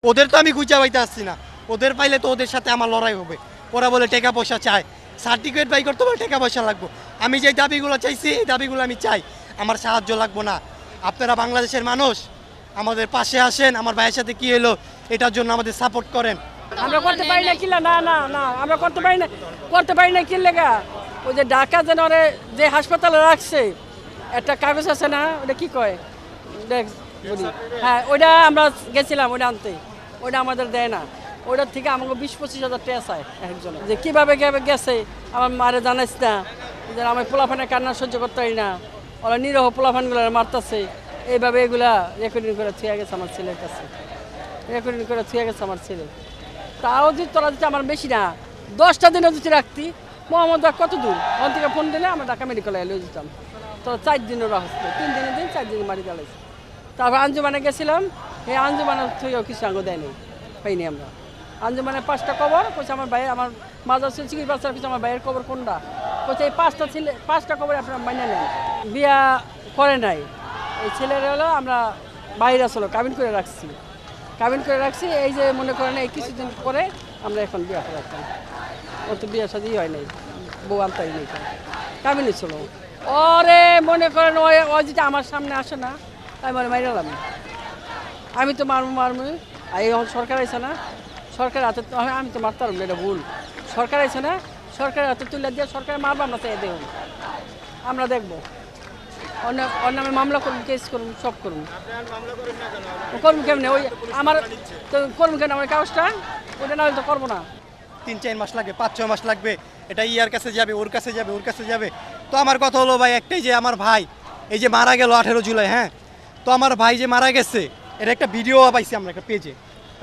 ওদের তো আমি খুঁজে পাইতে আসছি না, ওদের পাইলে তো ওদের সাথে আমার লড়াই হবে। ওরা বলে টাকা পয়সা চায়, সার্টিফিকেট বাই করতে বলে টাকা পয়সা লাগবে। আমি যে দাবিগুলো চাইছি এই দাবিগুলো আমি চাই, আমার সাহায্য লাগবো না। আপনারা বাংলাদেশের মানুষ আমাদের পাশে আসেন, আমার ভাইয়ের সাথে কি হলো এটার জন্য আমাদের সাপোর্ট করেন। আমরা করতে পারি না কিলা না না না আমরা করতে পারি না কি লেগা। ওই যে ঢাকা যেন যে হাসপাতালে রাখছে একটা কাগজ আছে না, ওটা কি কয় দেখ বলি, হ্যাঁ ওইটা আমরা গেছিলাম ওইটা আনতে, ওইটা আমাদের দেয় না। ওইটার থেকে আমাকে 20-25 হাজার টাকা চায় একজন, যে কীভাবে গেছে আমার মারে জানাইস না, যে আমি পোলাফানের কান্না সহ্য করতে পারি না, ওরা নিরহ পোলাফানগুলো মারতেছে এইভাবে, এগুলা রেকর্ডিং করে থুয়ে গেছে আমার ছেলের কাছে, রেকর্ডিং করে থুয়ে গেছে আমার ছেলে। তাও যদি তোরা দিতে আমার বেশি না, 10টা দিনও যদি রাখতি, মোহাম্মদ কত দূর ওখান থেকে ফোন দিলে আমরা ঢাকা মেডিকেলে লয়ে যেতাম। তো 4 দিন ওরা হচ্ছে, 3 দিনের দিন 4 দিন মারি চালাইছে। তারপর আঞ্জুমানে গেছিলাম, এই আঞ্জুমানের থেকেও কিছু আঙ্গ দেয়নি, পাইনি আমরা। আঞ্জুমানের 5টা কবর কইছে আমার ভাই, আমার মাজার ছিল চিকিৎসা বাচ্চার কিছু আমার ভাইয়ের কবর কোনটা কইছে এই 5টা কবর আপনার মাইনে নেন। বিয়া করে নাই এই ছেলের, হলো আমরা বাইরে আসলো কাবিন করে রাখছি। এই যে মনে করেন এই কিছুদিন পরে আমরা এখন বিয়া করে রাখতাম। ও তো বিয়ের সাথেই হয় নাই, বউ আনতাই নেই, কাবিনই ছিল। ওরে মনে করেন ও যেটা আমার সামনে আসে না, আমি মনে মাইরালাম, আমি তো মারমু। আর এই সরকার আছে না, সরকার হাতে আমি তো মারতে পারবো না, এটা ভুল। সরকার আছে না, সরকারের হাতে তুলে দিয়ে সরকার মারবো না, তাই দেখুন আমরা দেখবো। অন্য নামে মামলা করুন, কেস করুন, সব করুন। করুন কেমনি ওই আমার তো করুন কেন আমার কাগজটা, ওটা না হলে তো করবো না। 3-4 মাস লাগবে, 5-6 মাস লাগবে, এটা ইয়ার কাছে যাবে, ওর কাছে যাবে, ওর কাছে যাবে। তো আমার কথা হলো ভাই একটাই, যে আমার ভাই এই যে মারা গেল 18 জুলাই, হ্যাঁ, তো আমার ভাই যে মারা গেছে এটা একটা ভিডিও পাইছি আমরা একটা পেজে,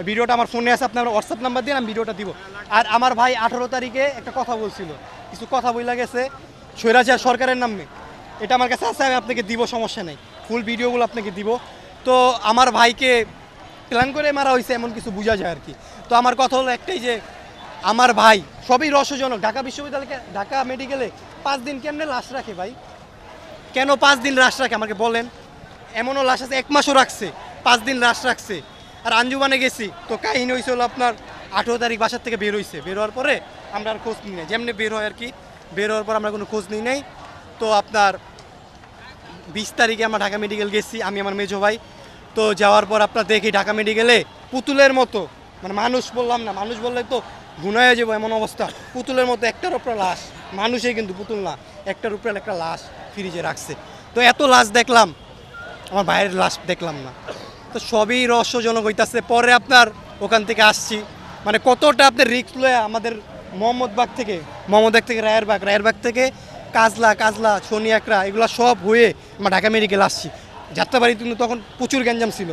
ভিডিওটা আমার ফোনে আছে, আপনার হোয়াটসঅ্যাপ নাম্বার দিয়ে আমি ভিডিওটা দিব। আর আমার ভাই 18 তারিখে একটা কথা বলছিল, কিছু কথা বইলা গেছে স্বৈরাচার সরকারের নামে, এটা আমার কাছে আছে, আমি আপনাকে দিব, সমস্যা নেই, ফুল ভিডিওগুলো আপনাকে দিব। তো আমার ভাইকে প্ল্যান করে মারা হয়েছে এমন কিছু বোঝা যায় আর কি। তো আমার কথা হলো একটাই, যে আমার ভাই সবই রহস্যজনক, ঢাকা বিশ্ববিদ্যালয়ে ঢাকা মেডিকেলে 5 দিন কেমনে লাশ রাখে ভাই, কেন 5 দিন লাশ রাখে আমাকে বলেন। এমনও লাশ আছে 1 মাসও রাখছে, 5 দিন লাশ রাখছে। আর আঞ্জুমানে গেছি তো কাহিনী হয়েছে হলো আপনার 18 তারিখ বাসার থেকে বের হয়েছে, বের হওয়ার পরে আমরা আর খোঁজ নিই নাই, যেমনি বের হয় আর কি, বের হওয়ার পর আমরা কোনো খোঁজ নিই নাই। তো আপনার 20 তারিখে আমরা ঢাকা মেডিকেল গেছি, আমি আমার মেজো ভাই। তো যাওয়ার পর আপনার দেখি ঢাকা মেডিকেলে পুতুলের মতো, মানে মানুষ বললাম না, মানুষ বললে তো ঘুনায় যাবো এমন অবস্থা, পুতুলের মতো একটার উপরে লাশ, মানুষই কিন্তু পুতুল না, একটার উপরে একটা লাশ ফ্রিজে রাখছে। তো এত লাশ দেখলাম, আমার ভাইয়ের লাশ দেখলাম না। তো সবই রহস্যজনক হইতাছে। পরে আপনার ওখান থেকে আসছি, মানে কতটা আপনার রিস্ক লয়ে আমাদের মোহাম্মদবাগ থেকে রায়েরবাগ থেকে কাজলা শনি একরা এগুলো সব হয়ে আমরা ঢাকা মেডিকেল আসছি। যাত্রাবাড়ি কিন্তু তখন প্রচুর গ্যাঞ্জাম ছিল,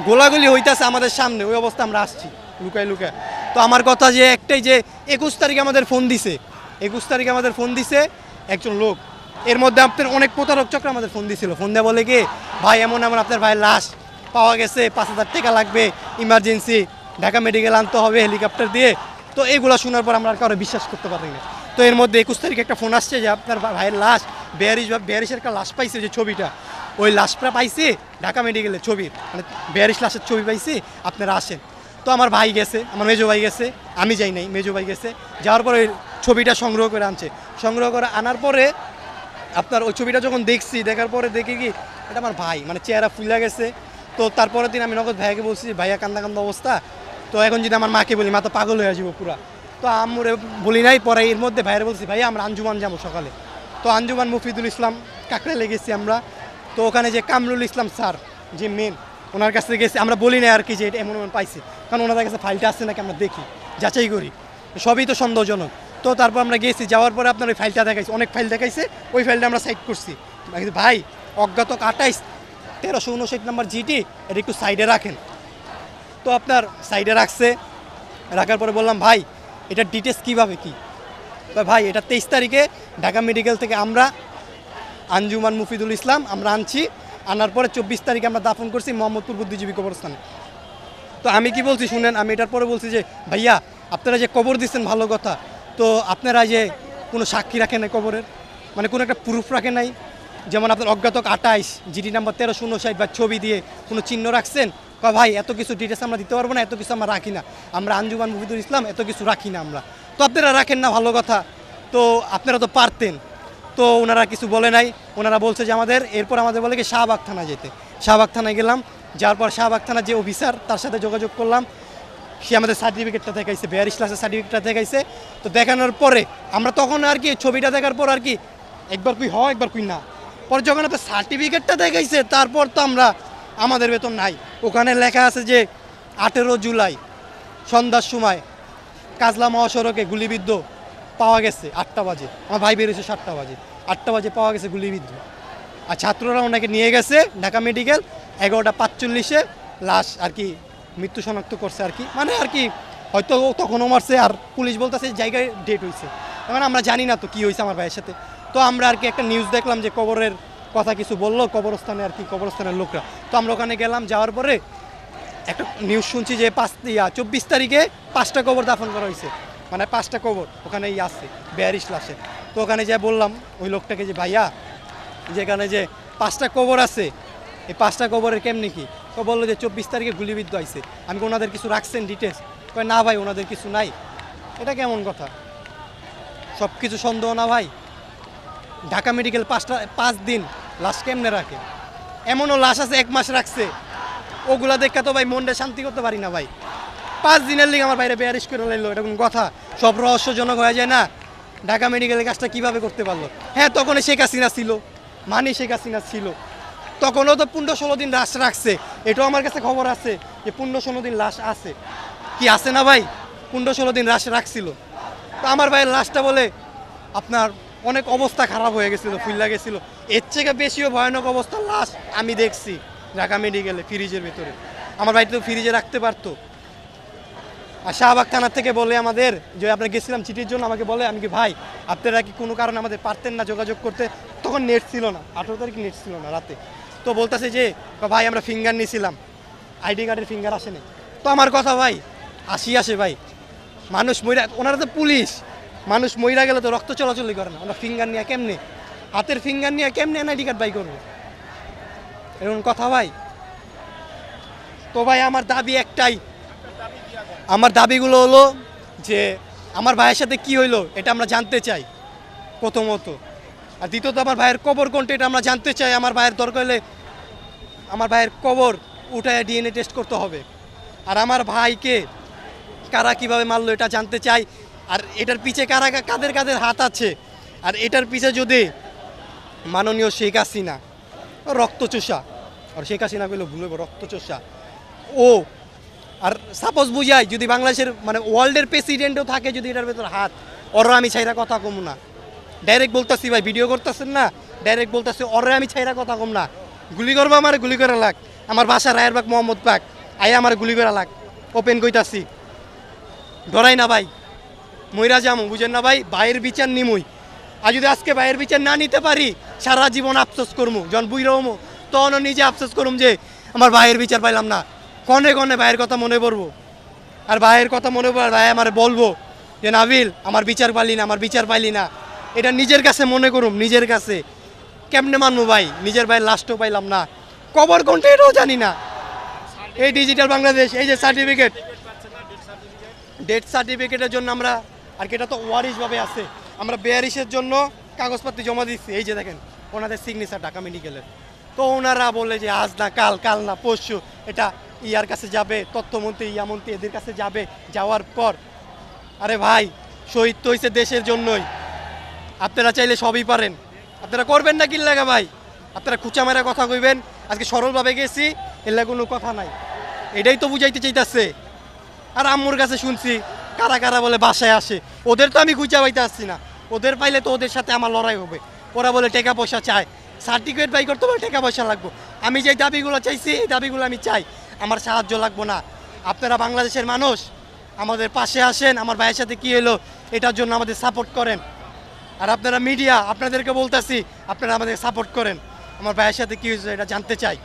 গোলাগুলি হইতাছে আমাদের সামনে, ওই অবস্থা আমরা আসছি লুকায়। তো আমার কথা যে একটাই, যে 21 তারিখে আমাদের ফোন দিছে একজন লোক, এর মধ্যে আপনার অনেক প্রতারক চক্র আমাদের ফোন দিছিল। ফোন দেওয়া বলে কি, ভাই এমন আপনার ভাইয়ের লাশ পাওয়া গেছে, 5,000 টাকা লাগবে, ইমার্জেন্সি ঢাকা মেডিকেল আনতে হবে হেলিকপ্টার দিয়ে। তো এগুলো শোনার পর আমরা আর কারো বিশ্বাস করতে পারি না। তো এর মধ্যে 21 তারিখে একটা ফোন আসছে যে আপনার ভাইয়ের লাশ বেয়ারিশের একটা লাশ পাইছে, যে ছবিটা, ওই লাশটা পাইছে ঢাকা মেডিকেলের ছবির, মানে বেয়ারিশ লাশের ছবি পাইছে, আপনারা আসেন। তো আমার ভাই গেছে, আমার মেজো ভাই গেছে, আমি যাই নাই, মেজো ভাই গেছে। যাওয়ার পরে ওই ছবিটা সংগ্রহ করে আনার পরে আপনার ওই ছবিটা যখন দেখার পরে দেখি কি এটা আমার ভাই, মানে চেহারা ফুলে গেছে। তো তারপরের দিন আমি নগদ ভাইয়াকে বলছি, ভাইয়া কান্দা অবস্থা, তো এখন যদি আমার মাকে বলি মা তো পাগল হয়ে যাবো পুরা। তো আম্মুরে বলি নাই, পরে এর মধ্যে ভাইয়ের বলছি ভাইয়া আমরা আঞ্জুমান যাবো সকালে। তো আঞ্জুমান মুফিদুল ইসলাম কাকড়ে লেগেছি আমরা। তো ওখানে যে কামরুল ইসলাম স্যার যে মেন, ওনার কাছে গেছি, আমরা বলি না আর কি যে এটা এমন পাইছি, কারণ ওনাদের কাছে ফাইলটা আসছে নাকি আমরা দেখি, যাচাই করি, সবই তো সন্দেহজনক। তো তারপর আমরা গেছি, যাওয়ার পরে আপনার ওই ফাইলটা দেখাইছে, অনেক ফাইল দেখাইছে, ওই ফাইলটা আমরা সাইড করছি। ভাই অজ্ঞাত 28 1359 নম্বর জিটি, এটা একটু সাইডে রাখেন। তো আপনার সাইডে রাখার পরে বললাম ভাই এটার ডিটেলস কীভাবে কী, ভাই এটা 23 তারিখে ঢাকা মেডিকেল থেকে আমরা আঞ্জুমান মুফিদুল ইসলাম আমরা আনার পরে 24 তারিখে আমরা দাফন করছি মোহাম্মদপুর বুদ্ধিজীবী কবরস্থানে। তো আমি কি বলছি শুনেন, আমি এটার পরে বলছি যে ভাইয়া আপনারা যে কবর দিচ্ছেন ভালো কথা, তো আপনারা যে কোনো সাক্ষী রাখেন নাই কবরের, মানে কোনো একটা প্রুফ রাখেন নাই, যেমন আপনার অজ্ঞাত 28 জিডি নাম্বার 1360 বা ছবি দিয়ে কোনো চিহ্ন রাখছেন, ভাই এত কিছু ডিটেলস আমরা দিতে পারবো না, এত কিছু আমরা রাখি না, আমরা আঞ্জুমান মুফিদুল ইসলাম এত কিছু রাখি না আমরা। তো আপনারা রাখেন না, ভালো কথা, তো আপনারা তো পারতেন। তো ওনারা কিছু বলে নাই, ওনারা বলছে যে আমাদের, এরপর আমাদের বলে কি শাহবাগ থানা যেতে। শাহবাগ থানায় গেলাম, যাওয়ার পর শাহবাগ থানার যে অফিসার তার সাথে যোগাযোগ করলাম, সে আমাদের সার্টিফিকেটটা দেখাইছে, 42 ক্লাসের সার্টিফিকেটটা দেখাইছে। তো দেখানোর পরে আমরা তখন আর কি ছবিটা দেখার পর আর কি একবার কুই হয় একবার কুই না, পরে যখন আপনার সার্টিফিকেটটা দেখাইছে তারপর তো আমরা আমাদের বেতন নাই। ওখানে লেখা আছে যে 18 জুলাই সন্ধ্যার সময় কাজলা মহাসড়কে গুলিবিদ্ধ পাওয়া গেছে 8টা বাজে, আমার ভাই বেরিয়েছে 7টা বাজে, 8টা বাজে পাওয়া গেছে গুলিবিদ্ধ। আর ছাত্ররা ওনাকে নিয়ে গেছে ঢাকা মেডিকেল, 11:45-এ লাশ আর কি মৃত্যু শনাক্ত করছে আর কি, মানে আর কি হয়তো তখনও মারছে, আর পুলিশ বলতেছে জায়গায় ডেট হয়েছে, মানে আমরা জানি না তো কী হয়েছে আমার ভাইয়ের সাথে। তো আমরা আর কি একটা নিউজ দেখলাম যে কবরের কথা কিছু বললো কবরস্থানে আর কি, কবরস্থানের লোকরা। তো আমরা ওখানে গেলাম, যাওয়ার পরে একটা নিউজ শুনছি যে 24 তারিখে 5টা কবর দাফন করা হয়েছে, মানে 5টা কবর ওখানেই আছে 42 লাশে। তো ওখানে যা বললাম ওই লোকটাকে যে ভাইয়া যেখানে যে 5টা কবর আছে, এই 5টা কবরের কেমনি কি, তো বললো যে 24 তারিখে গুলিবিদ্ধ আইছে। আমি ওনাদের কিছু রাখছেন ডিটেলস, কয় না ভাই ওনাদের কিছু নাই। এটা কেমন কথা, সব কিছু সন্দেহ না ভাই। ঢাকা মেডিকেল 5 দিন লাশ কেমনে রাখে, এমনও লাশ আছে 1 মাস রাখছে, ওগুলা দেখা তো ভাই মনটা শান্তি করতে পারি না ভাই। 5 দিনের লিগে আমার বাইরে 42 করে লাইলো, এটা কোন কথা? সব রহস্যজনক হয়ে যায় না। ঢাকা মেডিকেলের কাজটা কিভাবে করতে পারলো? হ্যাঁ তখন শেখ হাসিনা ছিল, মানি শেখ হাসিনা ছিল, তখনও তো 15-16 দিন লাশ রাখছে, এটাও আমার কাছে খবর আছে যে 15-16 দিন লাশ আছে, কি আছে না ভাই? 15-16 দিন লাশ রাখছিল। তো আমার ভাইয়ের লাশটা বলে আপনার অনেক অবস্থা খারাপ হয়ে গেছিলো, ফুল্লা গেছিলো। এর থেকে বেশিও ভয়ানক অবস্থার লাশ আমি দেখছি ঢাকা মেডিকেলে ফ্রিজের ভিতরে। আমার ভাই তো ফ্রিজে রাখতে পারতো। আর শাহবাগ থানার থেকে বলে আমাদের যে আমরা গেছিলাম চিঠির জন্য, আমাকে বলে আমি কি ভাই আপনারা কি কোনো কারণে আমাদের পারতেন না যোগাযোগ করতে? তখন নেট ছিল না, 18 তারিখ নেট ছিল না রাতে। তো বলতেছে যে ভাই আমরা ফিঙ্গার নিয়েছিলাম, আইডি কার্ডের ফিঙ্গার আসেনি। তো আমার কথা ভাই আসে ভাই, মানুষ মইরা, ওনারা তো পুলিশ, মানুষ মইরা গেলে তো রক্ত চলাচলই করে না, ওনারা ফিঙ্গার নিয়ে কেমনে, হাতের ফিঙ্গার নিয়ে কেমনে আইডি কার্ড বাই করবো? এরকম কথা ভাই। তো ভাই আমার দাবি একটাই, আমার দাবিগুলো হলো যে আমার ভাইয়ের সাথে কি হইলো এটা আমরা জানতে চাই প্রথমত, আর দ্বিতীয়ত আমার ভাইয়ের কবর কোনটা এটা আমরা জানতে চাই। আমার ভাইয়ের দরকার হলে আমার ভাইয়ের কবর উঠায় ডিএনএ টেস্ট করতে হবে, আর আমার ভাইকে কারা কিভাবে মারলো এটা জানতে চাই, আর এটার পিছে কারা কাদের কাদের হাত আছে, আর এটার পিছে যদি মাননীয় শেখ হাসিনা রক্তচোষা, আর শেখ হাসিনা কইলো ভুলে রক্তচোষা ও, আর সাপোজ বুঝাই যদি বাংলাদেশের মানে ওয়ার্ল্ডের প্রেসিডেন্টও থাকে যদি এটার ভেতর হাত, ওরা আমি ছাইরা কথা কম না, ডাইরেক্ট বলতেছি ভাই, ভিডিও করতেছেন না, ডাইরেক্ট বলতেছি ওরা আমি ছাইরা কথা কম না, গুলি করবো আমার গুলি করা লাগ, আমার বাসা রায়েরবাগ মোহাম্মদ পাক আই আমার গুলি করা লাগ, ওপেন কইতাছি, ডরাই না ভাই, মইরা যামু বুঝেন না ভাই, ভাইয়ের বিচার নিমুই। আর যদি আজকে ভাইয়ের বিচার না নিতে পারি সারা জীবন আফসোস করবো, যখন বুঝে হমো তখনও নিজে আফসোস করুম যে আমার ভাইয়ের বিচার পাইলাম না। কনে কনে ভাইয়ের কথা মনে পড়বো, আর ভাইয়ের কথা মনে পড়ে ভাই আমার বলবো যে নাবিল আমার বিচার পাইলি না, আমার বিচার পাইলি না, এটা নিজের কাছে মনে করুম, নিজের কাছে কেমনে মানবো ভাই, নিজের ভাইয়ের লাস্টও পাইলাম না, কবর কোনটা এটাও জানি না। এই ডিজিটাল বাংলাদেশ, এই যে সার্টিফিকেট, ডেথ সার্টিফিকেটের জন্য আমরা আর কি, এটা তো ওয়ারিশভাবে আছে, আমরা 42-এর জন্য কাগজপত্র জমা দিচ্ছি, এই যে দেখেন ওনাদের সিগনেচার ঢাকা মেডিকেলের। তো ওনারা বলে যে আজ না কাল, কাল না পরশু এটা ইয়ার কাছে যাবে, তথ্যমন্ত্রী ইয়ামন্ত্রী এদের কাছে যাবে, যাওয়ার পর আরে ভাই শহীদ তো হয়েছে দেশের জন্যই, আপনারা চাইলে সবই পারেন, আপনারা করবেন না কিল লাগা ভাই, আপনারা খুচা মেরা কথা কইবেন, আজকে সরলভাবে গেছি এলা কোনো কথা নাই, এটাই তো বুঝাইতে চাইতেছে। আর আম্মুর কাছে শুনছি কারা কারা বলে বাসায় আসে, ওদের তো আমি খুঁজা পাইতে আসছি না, ওদের পাইলে তো ওদের সাথে আমার লড়াই হবে, ওরা বলে টাকা পয়সা চায়, সার্টিফিকেট বাই করতে বলে টাকা পয়সা লাগবো, আমি যে দাবিগুলো চাইছি এই দাবিগুলো আমি চাই, আমার সাহায্য লাগবো না। আপনারা বাংলাদেশের মানুষ আমাদের পাশে আসেন, আমার ভাইয়ের সাথে কী হলো এটার জন্য আমাদের সাপোর্ট করেন, আর আপনারা মিডিয়া আপনাদেরকে বলতেছি আপনারা আমাদের সাপোর্ট করেন, আমার ভাইয়ের সাথে কী হয়েছে এটা জানতে চাই।